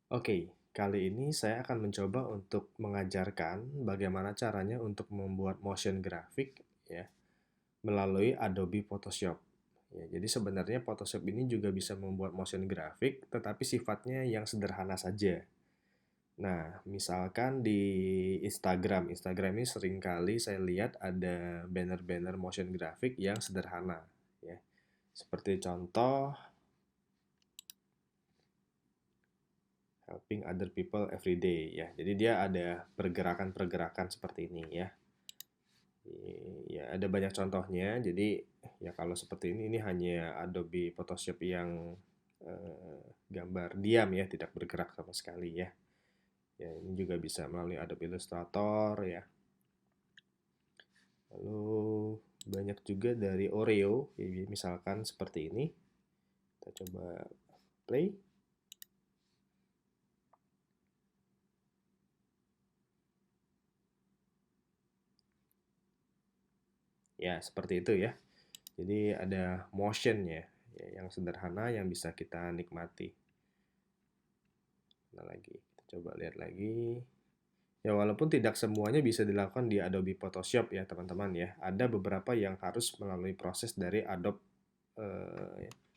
Oke, kali ini saya akan mencoba untuk mengajarkan bagaimana caranya untuk membuat motion graphic ya melalui Adobe Photoshop. Ya, jadi sebenarnya Photoshop ini juga bisa membuat motion graphic, tetapi sifatnya yang sederhana saja. Nah, misalkan di Instagram ini seringkali saya lihat ada banner-banner motion graphic yang sederhana, ya. Seperti contoh helping other people every day ya. Jadi dia ada pergerakan-pergerakan seperti ini ya. Ya ada banyak contohnya. Jadi ya kalau seperti ini hanya Adobe Photoshop yang gambar diam ya, tidak bergerak sama sekali ya. Ya ini juga bisa melalui Adobe Illustrator ya. Lalu banyak juga dari Oreo, ya, misalkan seperti ini. Kita coba play. Ya, seperti itu ya. Jadi ada motion-nya ya, yang sederhana yang bisa kita nikmati. Nah, lagi kita coba lihat lagi. Ya, walaupun tidak semuanya bisa dilakukan di Adobe Photoshop ya, teman-teman ya. Ada beberapa yang harus melalui proses dari Adobe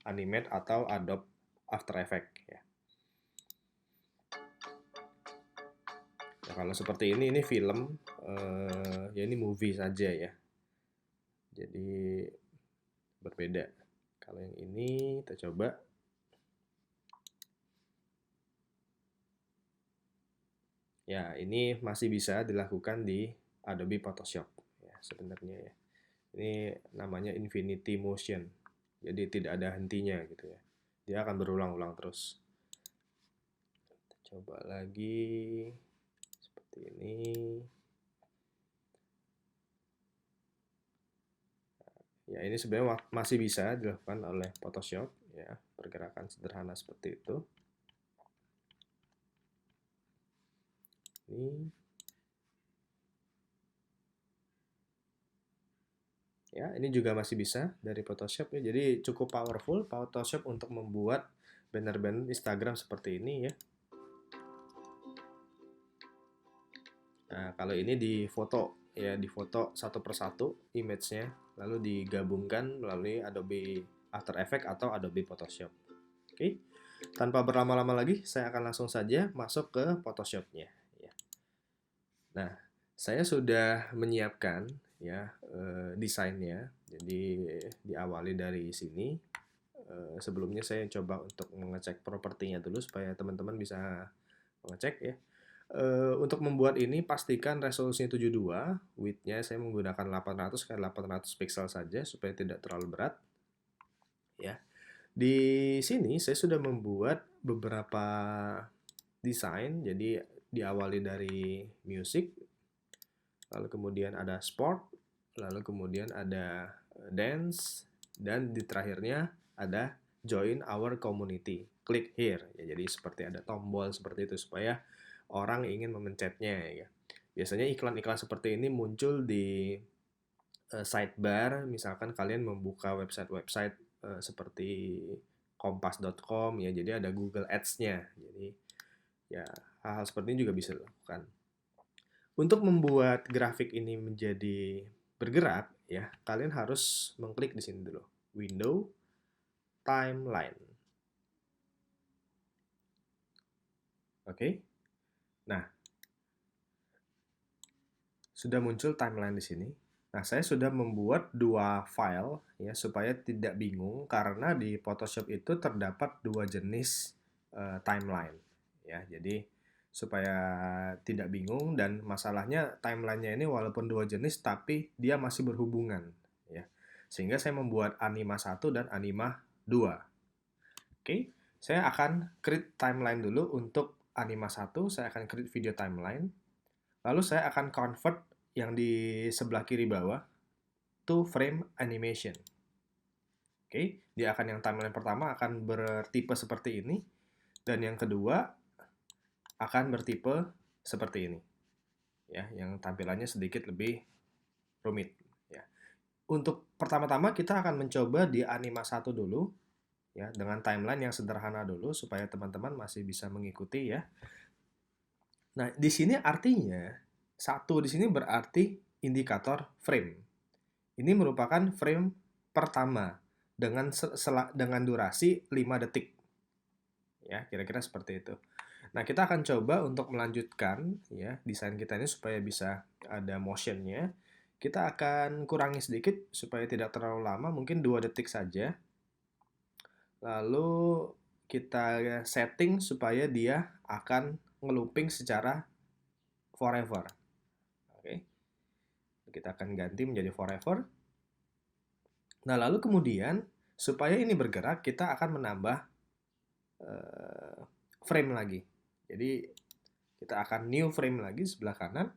Animate atau Adobe After Effects ya. Nah, kalau seperti ini film, ya ini movie saja ya. Jadi berbeda. Kalau yang ini kita coba. Ya, ini masih bisa dilakukan di Adobe Photoshop ya sebenarnya ya. Ini namanya Infinity Motion. Jadi tidak ada hentinya gitu ya. Dia akan berulang-ulang terus. Kita coba lagi seperti ini. Ya, ini sebenarnya masih bisa dilakukan oleh Photoshop ya, pergerakan sederhana seperti itu. Ini ya, ini juga masih bisa dari Photoshop ya. Jadi cukup powerful Photoshop untuk membuat banner-banner Instagram seperti ini ya. Nah, kalau ini di foto ya, di foto satu persatu image-nya, lalu digabungkan melalui Adobe After Effects atau Adobe Photoshop. Oke, tanpa berlama-lama lagi, saya akan langsung saja masuk ke Photoshop-nya. Ya. Nah, saya sudah menyiapkan ya desainnya. Jadi diawali dari sini. Sebelumnya saya coba untuk mengecek propertinya dulu supaya teman-teman bisa mengecek ya. Untuk membuat ini pastikan resolusinya 72, width-nya saya menggunakan 800 kali 800 pixel saja supaya tidak terlalu berat. Ya. Di sini saya sudah membuat beberapa desain, jadi diawali dari music, lalu kemudian ada sport, lalu kemudian ada dance, dan di terakhirnya ada join our community. Click here. Ya, jadi seperti ada tombol seperti itu supaya orang ingin memencetnya ya. Biasanya iklan-iklan seperti ini muncul di sidebar, misalkan kalian membuka website-website seperti kompas.com ya, jadi ada Google Ads-nya. Jadi ya hal-hal seperti ini juga bisa dilakukan. Untuk membuat grafik ini menjadi bergerak ya, kalian harus mengklik di sini dulu. Window, Timeline. Oke. Nah, sudah muncul timeline di sini. Nah, saya sudah membuat dua file ya supaya tidak bingung karena di Photoshop itu terdapat dua jenis timeline ya. Jadi supaya tidak bingung dan masalahnya timelinenya ini walaupun dua jenis tapi dia masih berhubungan ya. Sehingga saya membuat Anima 1 dan Anima 2. Oke, saya akan create timeline dulu untuk Anima 1, saya akan create video timeline. Lalu saya akan convert yang di sebelah kiri bawah to frame animation. Oke, dia akan yang timeline pertama akan bertipe seperti ini dan yang kedua akan bertipe seperti ini. Ya, yang tampilannya sedikit lebih rumit ya. Untuk pertama-tama kita akan mencoba di Anima 1 dulu. ya, dengan timeline yang sederhana dulu supaya teman-teman masih bisa mengikuti ya. Nah, di sini artinya satu di sini berarti indikator frame. Ini merupakan frame pertama dengan durasi 5 detik. Ya, kira-kira seperti itu. Nah, kita akan coba untuk melanjutkan ya desain kita ini supaya bisa ada motionnya. Kita akan kurangi sedikit supaya tidak terlalu lama, mungkin 2 detik saja. Lalu kita setting supaya dia akan ngelooping secara forever. Oke. Kita akan ganti menjadi forever. Nah, lalu kemudian supaya ini bergerak, kita akan menambah frame lagi. Jadi kita akan new frame lagi sebelah kanan.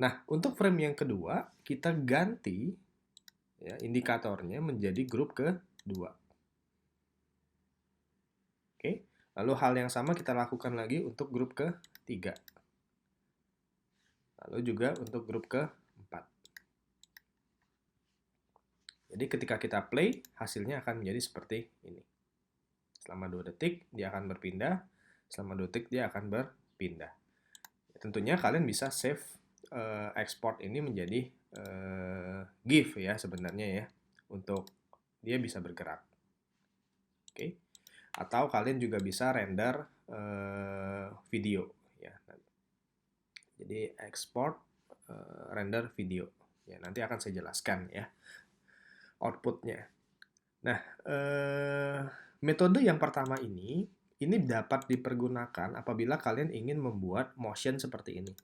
Nah, untuk frame yang kedua, kita ganti ya, indikatornya menjadi grup kedua. Oke, lalu hal yang sama kita lakukan lagi untuk grup ketiga. Lalu juga untuk grup keempat. Jadi ketika kita play, hasilnya akan menjadi seperti ini. Selama 2 detik, dia akan berpindah. Selama 2 detik, dia akan berpindah. Tentunya kalian bisa save export ini menjadi GIF ya sebenarnya ya. Untuk dia bisa bergerak. Oke. Atau kalian juga bisa render video ya. Jadi export render video ya, nanti akan saya jelaskan ya outputnya. Nah, metode yang pertama ini dapat dipergunakan apabila kalian ingin membuat motion seperti ini.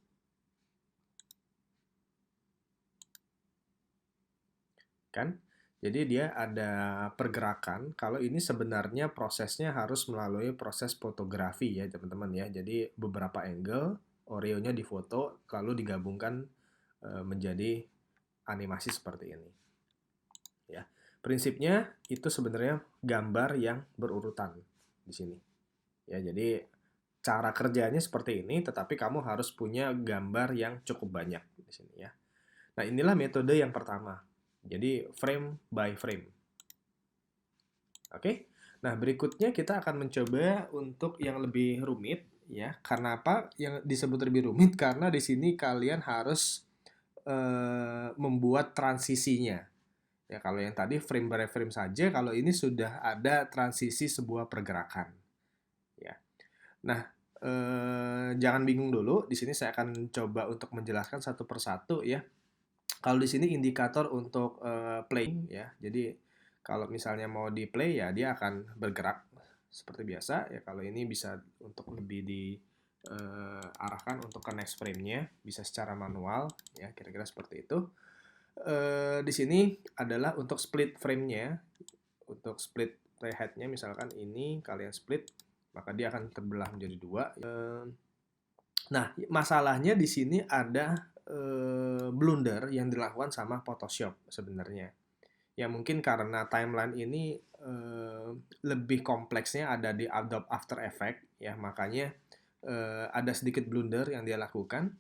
Kan? Jadi dia ada pergerakan. Kalau ini sebenarnya prosesnya harus melalui proses fotografi ya teman-teman ya. Jadi beberapa angle, Oreo-nya difoto, lalu digabungkan menjadi animasi seperti ini. Ya, prinsipnya itu sebenarnya gambar yang berurutan di sini. Ya, jadi cara kerjanya seperti ini, tetapi kamu harus punya gambar yang cukup banyak di sini ya. Nah, inilah metode yang pertama. Jadi frame by frame. Oke. Nah, berikutnya kita akan mencoba untuk yang lebih rumit ya. Karena apa? Yang disebut lebih rumit karena di sini kalian harus membuat transisinya. Ya, kalau yang tadi frame by frame saja, kalau ini sudah ada transisi sebuah pergerakan. Ya. Nah, jangan bingung dulu. Di sini saya akan coba untuk menjelaskan satu persatu ya. Kalau di sini indikator untuk playing ya. Jadi kalau misalnya mau di play ya dia akan bergerak seperti biasa ya. Kalau ini bisa untuk lebih diarahkan untuk ke next frame-nya, bisa secara manual ya, kira-kira seperti itu. Di sini adalah untuk split frame-nya, untuk split playhead-nya misalkan ini kalian split, maka dia akan terbelah menjadi 2. Nah, masalahnya di sini ada blunder yang dilakukan sama Photoshop sebenarnya. Ya mungkin karena timeline ini lebih kompleksnya ada di Adobe After Effects ya, makanya ada sedikit blunder yang dia lakukan.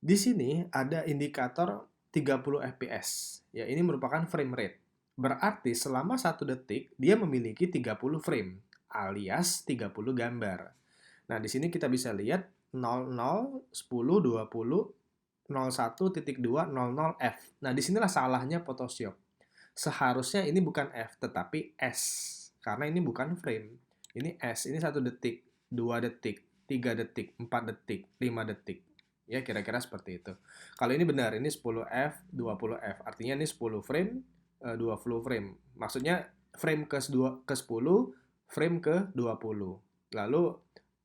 Di sini ada indikator 30 fps. Ya, ini merupakan frame rate. Berarti selama 1 detik dia memiliki 30 frame alias 30 gambar. Nah, di sini kita bisa lihat 00, 10, 20, 01.2, 00F. Nah, disinilah salahnya Photoshop. Seharusnya ini bukan F, tetapi S. Karena ini bukan frame. Ini S, ini 1 detik, 2 detik, 3 detik, 4 detik, 5 detik. Ya, kira-kira seperti itu. Kalau ini benar, ini 10F, 20F. Artinya ini 10 frame, 20 frame. Maksudnya frame ke-10, frame ke-20. Lalu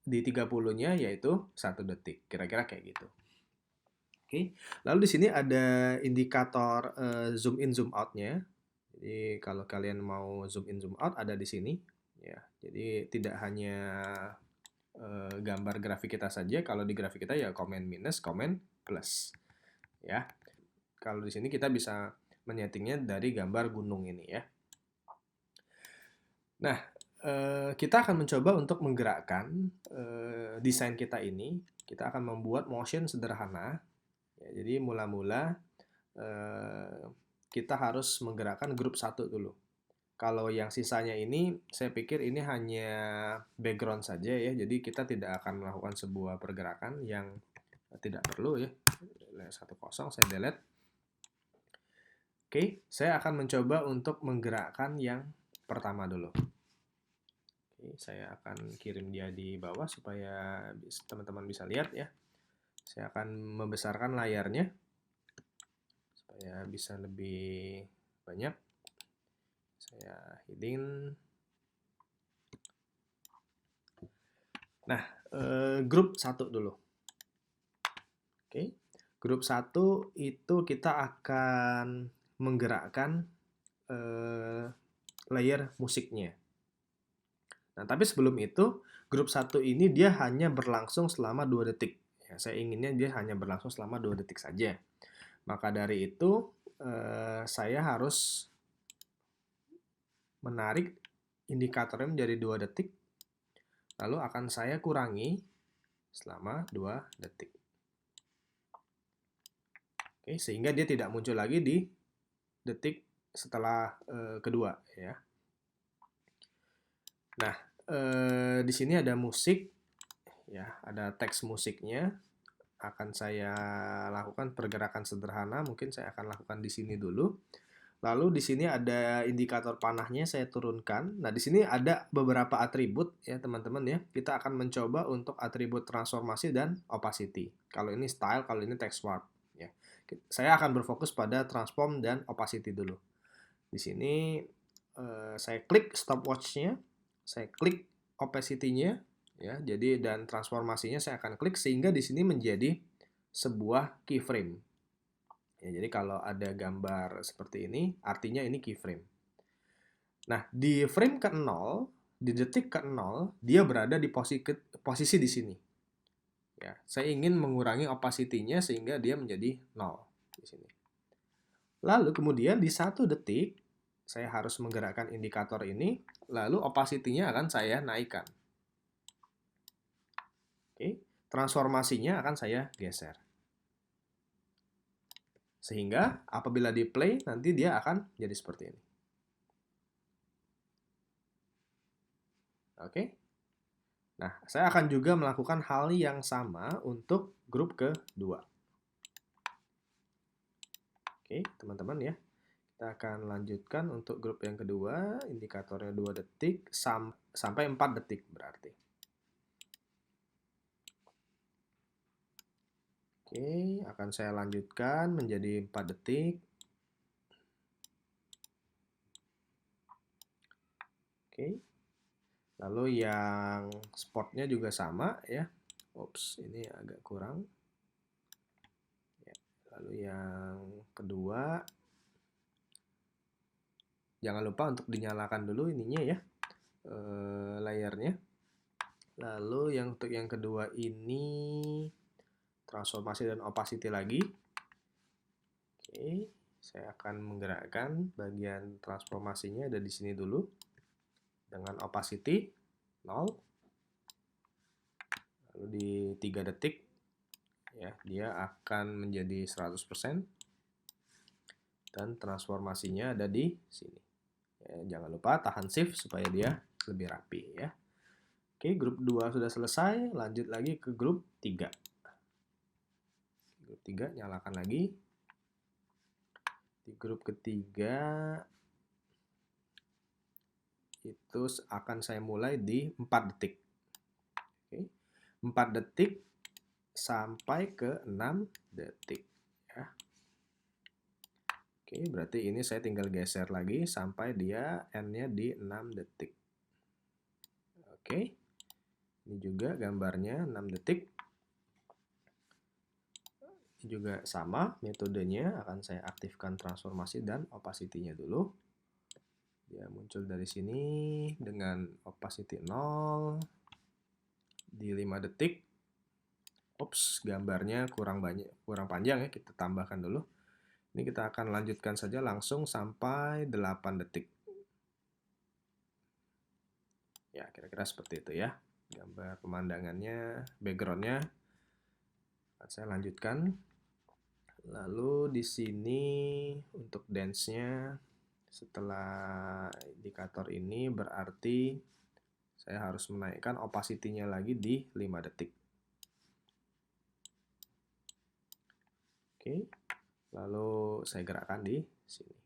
di 30-nya yaitu 1 detik. Kira-kira kayak gitu. Oke. Lalu di sini ada indikator zoom in zoom out-nya. Jadi kalau kalian mau zoom in zoom out ada di sini ya. Jadi tidak hanya gambar grafik kita saja, kalau di grafik kita ya command minus, command plus. Ya. Kalau di sini kita bisa menyetingnya dari gambar gunung ini ya. Nah, kita akan mencoba untuk menggerakkan desain kita ini. Kita akan membuat motion sederhana. Ya, jadi mula-mula kita harus menggerakkan grup 1 dulu. Kalau yang sisanya ini, saya pikir ini hanya background saja ya. Jadi kita tidak akan melakukan sebuah pergerakan yang tidak perlu ya. 1,0 saya delete. Oke, saya akan mencoba untuk menggerakkan yang pertama dulu. Oke, saya akan kirim dia di bawah supaya teman-teman bisa lihat ya. Saya akan membesarkan layarnya supaya bisa lebih banyak. Saya hiding. Nah, grup 1 dulu. Oke, grup 1 itu kita akan menggerakkan layer musiknya. Nah, tapi sebelum itu, grup 1 ini dia hanya berlangsung selama 2 detik. Ya, saya inginnya dia hanya berlangsung selama 2 detik saja. Maka dari itu, saya harus menarik indikatornya menjadi 2 detik, lalu akan saya kurangi selama 2 detik. Oke, sehingga dia tidak muncul lagi di detik setelah kedua ya. Nah, di sini ada musik ya, ada teks musiknya. Akan saya lakukan pergerakan sederhana, mungkin saya akan lakukan di sini dulu. Lalu di sini ada indikator panahnya saya turunkan. Nah, di sini ada beberapa atribut ya, teman-teman ya. Kita akan mencoba untuk atribut transformasi dan opacity. Kalau ini style, kalau ini text warp ya. Saya akan berfokus pada transform dan opacity dulu. Di sini saya klik stopwatch-nya, saya klik opacity-nya ya. Jadi dan transformasinya saya akan klik sehingga di sini menjadi sebuah keyframe. Ya, jadi kalau ada gambar seperti ini, artinya ini keyframe. Nah, di frame ke-0, di detik ke-0, dia berada di posisi di sini. Ya, saya ingin mengurangi opacity-nya sehingga dia menjadi 0 di sini. Lalu kemudian di 1 detik, saya harus menggerakkan indikator ini, lalu opacity-nya akan saya naikkan. Oke, transformasinya akan saya geser. Sehingga apabila di play, nanti dia akan jadi seperti ini. Oke. Nah, saya akan juga melakukan hal yang sama untuk grup kedua. Oke, teman-teman ya. Kita akan lanjutkan untuk grup yang kedua, indikatornya 2 detik sampai 4 detik berarti. Oke, akan saya lanjutkan menjadi 4 detik. Oke. Lalu yang spotnya juga sama ya. Ops, ini agak kurang. Ya. Lalu yang kedua, jangan lupa untuk dinyalakan dulu ininya ya, layarnya. Lalu yang untuk yang kedua ini transformasi dan opacity lagi. Oke, saya akan menggerakkan bagian transformasinya ada di sini dulu. Dengan opacity 0. Lalu di 3 detik ya, dia akan menjadi 100%. Dan transformasinya ada di sini. Ya, jangan lupa tahan shift supaya dia lebih rapi ya. Oke, grup 2 sudah selesai, lanjut lagi ke grup 3. Grup 3 nyalakan lagi. Di grup ketiga itu akan saya mulai di 4 detik. Oke. 4 detik sampai ke 6 detik ya. Oke, berarti ini saya tinggal geser lagi sampai dia N-nya di 6 detik. Oke. Ini juga gambarnya 6 detik. Ini juga sama metodenya, akan saya aktifkan transformasi dan opacity-nya dulu. Dia muncul dari sini dengan opacity 0 di 5 detik. Ops, gambarnya kurang panjang ya, kita tambahkan dulu. Ini kita akan lanjutkan saja langsung sampai 8 detik. Ya, kira-kira seperti itu ya. Gambar pemandangannya, background-nya. Saya lanjutkan. Lalu di sini untuk dance-nya Setelah indikator ini berarti saya harus menaikkan opacity-nya lagi di 5 detik. Oke, lalu saya gerakkan di sini.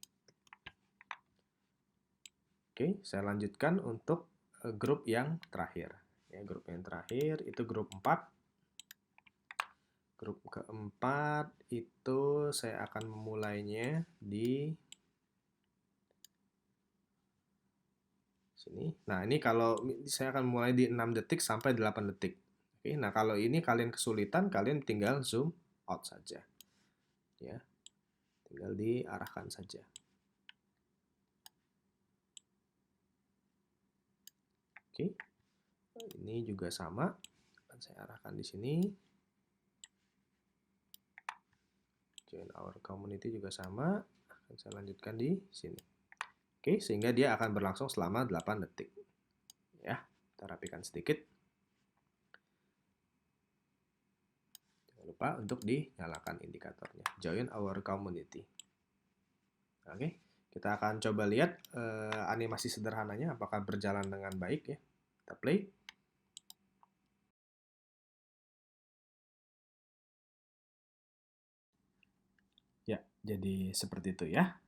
Oke, saya lanjutkan untuk grup yang terakhir. Ya, grup yang terakhir itu grup 4. Grup keempat itu saya akan memulainya di sini. Nah, ini kalau saya akan mulai di 6 detik sampai 8 detik. Oke, nah kalau ini kalian kesulitan, kalian tinggal zoom out saja. Ya, tinggal diarahkan saja. Oke, ini juga sama. Akan saya arahkan di sini. Join our community juga sama. Akan saya lanjutkan di sini. Oke, sehingga dia akan berlangsung selama 8 detik. Ya, kita rapikan sedikit. Jangan lupa untuk dinyalakan indikatornya. Join our community. Oke, kita akan coba lihat animasi sederhananya apakah berjalan dengan baik ya. Kita play. Ya, jadi seperti itu ya.